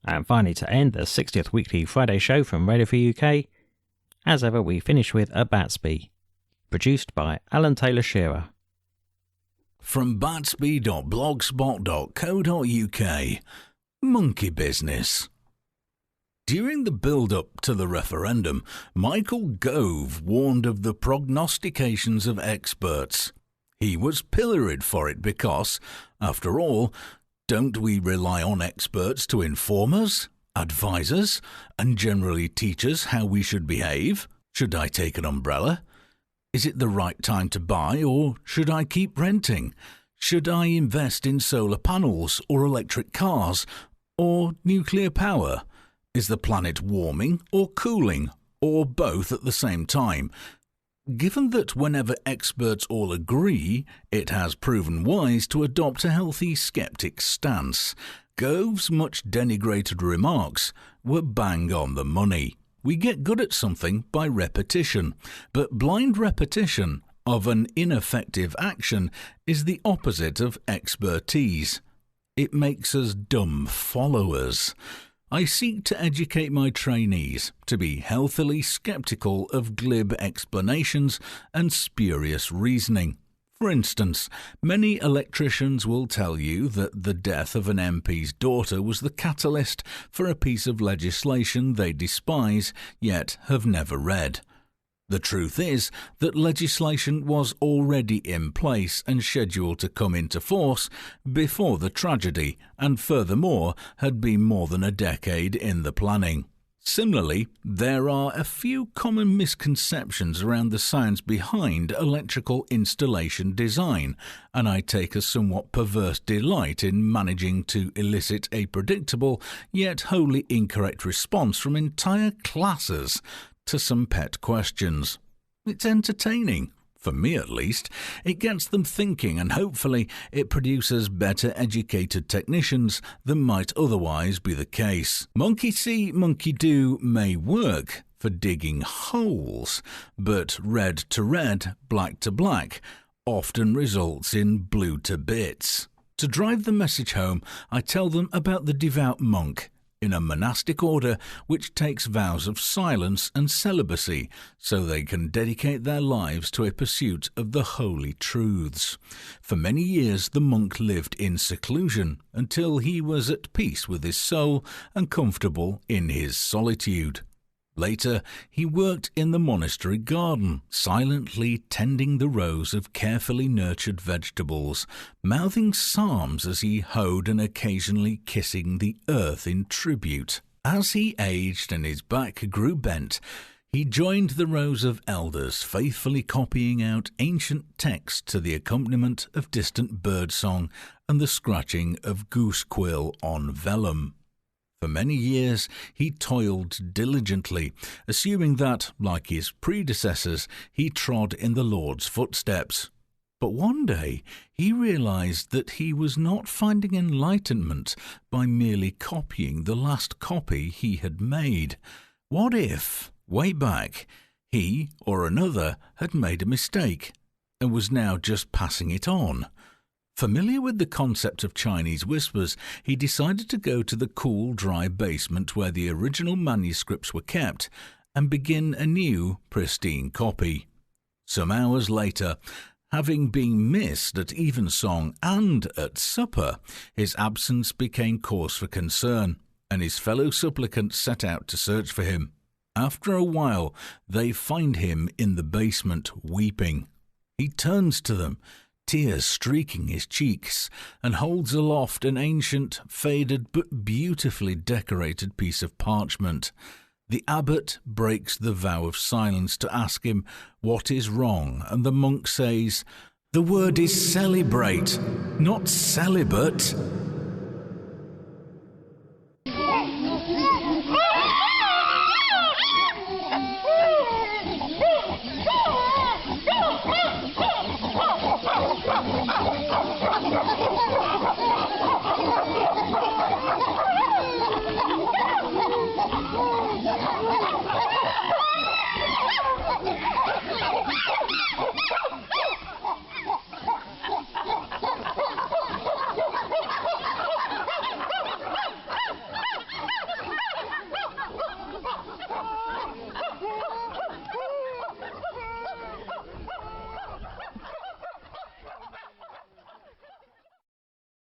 And finally, to end the 60th weekly Friday show from Radio Free UK, as ever, we finish with a Batsby, produced by Alan Taylor Shearer. From batsby.blogspot.co.uk, Monkey Business. During the build-up to the referendum, Michael Gove warned of the prognostications of experts. He was pilloried for it because, after all, don't we rely on experts to inform us, advise us, and generally teach us how we should behave? Should I take an umbrella? Is it the right time to buy, or should I keep renting? Should I invest in solar panels or electric cars or nuclear power? Is the planet warming or cooling, or both at the same time? Given that whenever experts all agree, it has proven wise to adopt a healthy skeptic stance, Gove's much denigrated remarks were bang on the money. We get good at something by repetition, but blind repetition of an ineffective action is the opposite of expertise. It makes us dumb followers. I seek to educate my trainees to be healthily skeptical of glib explanations and spurious reasoning. For instance, many electricians will tell you that the death of an MP's daughter was the catalyst for a piece of legislation they despise yet have never read. The truth is that legislation was already in place and scheduled to come into force before the tragedy, and furthermore had been more than a decade in the planning. Similarly, there are a few common misconceptions around the science behind electrical installation design, and I take a somewhat perverse delight in managing to elicit a predictable yet wholly incorrect response from entire classes to some pet questions. It's entertaining. For me at least, it gets them thinking, and hopefully it produces better educated technicians than might otherwise be the case. Monkey see, monkey do may work for digging holes, but red to red, black to black often results in blue to bits. To drive the message home, I tell them about the devout monk in a monastic order which takes vows of silence and celibacy so they can dedicate their lives to a pursuit of the holy truths. For many years the monk lived in seclusion until he was at peace with his soul and comfortable in his solitude. Later, he worked in the monastery garden, silently tending the rows of carefully nurtured vegetables, mouthing psalms as he hoed and occasionally kissing the earth in tribute. As he aged and his back grew bent, he joined the rows of elders, faithfully copying out ancient texts to the accompaniment of distant birdsong and the scratching of goose quill on vellum. For many years he toiled diligently, assuming that, like his predecessors, he trod in the Lord's footsteps. But one day he realized that he was not finding enlightenment by merely copying the last copy he had made. What if, way back, he or another had made a mistake and was now just passing it on? Familiar with the concept of Chinese whispers, he decided to go to the cool, dry basement where the original manuscripts were kept and begin a new, pristine copy. Some hours later, having been missed at evensong and at supper, his absence became cause for concern, and his fellow supplicants set out to search for him. After a while, they find him in the basement, weeping. He turns to them, tears streaking his cheeks, and holds aloft an ancient, faded but beautifully decorated piece of parchment. The abbot breaks the vow of silence to ask him what is wrong, and the monk says, "The word is celebrate, not celibate."